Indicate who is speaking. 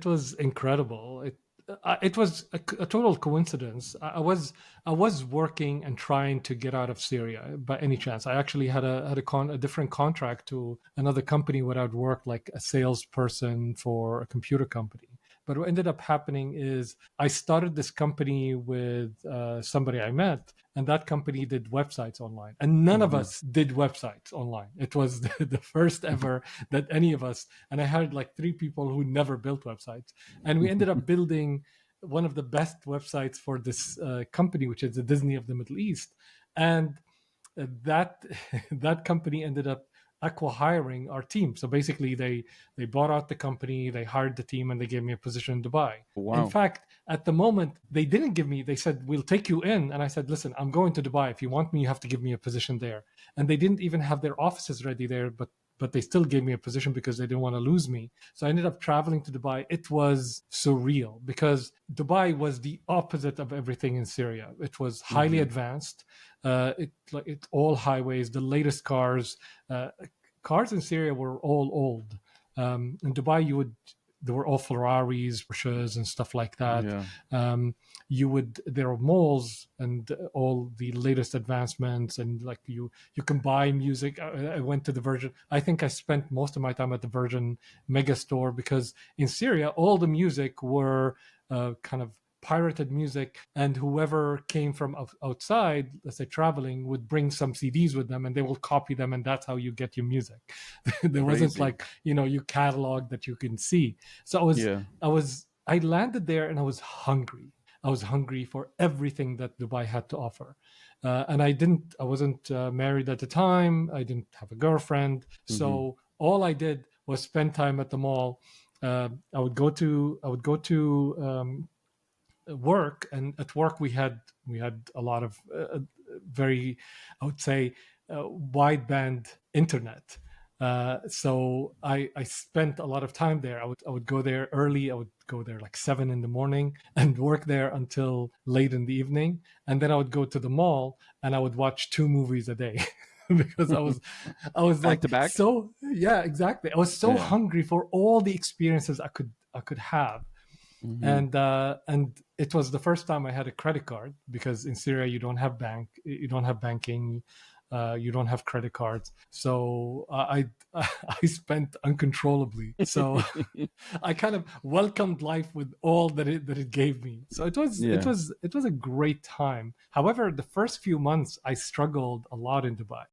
Speaker 1: it was incredible. It was a total coincidence. I was working and trying to get out of Syria by any chance. I actually had a different contract to another company where I'd work like a salesperson for a computer company. But what ended up happening is I started this company with somebody I met, and that company did websites online. And none of
Speaker 2: Mm-hmm.
Speaker 1: us did websites online. It was the first ever that any of us, and I had like three people who never built websites. And we ended up building one of the best websites for this company, which is the Disney of the Middle East. And that that company ended up acquiring our team. So basically, they bought out the company, they hired the team, and they gave me a position in Dubai. In
Speaker 2: Wow.
Speaker 1: fact, at the moment, they didn't give me. They said, "We'll take you in," and I said, "Listen, I'm going to Dubai. If you want me, you have to give me a position there." And they didn't even have their offices ready there, but they still gave me a position because they didn't want to lose me. So I ended up traveling to Dubai. It was surreal because Dubai was the opposite of everything in Syria. It was highly
Speaker 2: Mm-hmm.
Speaker 1: advanced. It's all highways, the latest cars. Cars in Syria were all old. In Dubai, there were all Ferraris, Porsches, and stuff like that.
Speaker 2: Yeah.
Speaker 1: There are malls and all the latest advancements, and like you can buy music. I went to the Virgin. I think I spent most of my time at the Virgin Mega Store because in Syria, all the music were kind of pirated music, and whoever came from outside, let's say traveling, would bring some CDs with them and they will copy them, and that's how you get your music. There wasn't
Speaker 2: Crazy.
Speaker 1: like, you catalog that you can see. So I landed there and I was hungry. I was hungry for everything that Dubai had to offer. And I wasn't married at the time. I didn't have a girlfriend.
Speaker 2: Mm-hmm.
Speaker 1: So all I did was spend time at the mall. I would go to work, and at work we had a lot of very, I would say, wideband internet. So I spent a lot of time there. I would go there early. I would go there like 7 in the morning and work there until late in the evening, and then I would go to the mall and I would watch 2 movies a day. Because I was
Speaker 2: Back
Speaker 1: like,
Speaker 2: to back.
Speaker 1: so yeah, exactly, I was so
Speaker 2: Yeah.
Speaker 1: hungry for all the experiences I could have.
Speaker 2: Mm-hmm.
Speaker 1: And it was the first time I had a credit card, because in Syria you don't have banking, you don't have credit cards. So I spent uncontrollably. So I kind of welcomed life with all that it gave me. So
Speaker 2: Yeah.
Speaker 1: it was a great time. However, the first few months I struggled a lot in Dubai.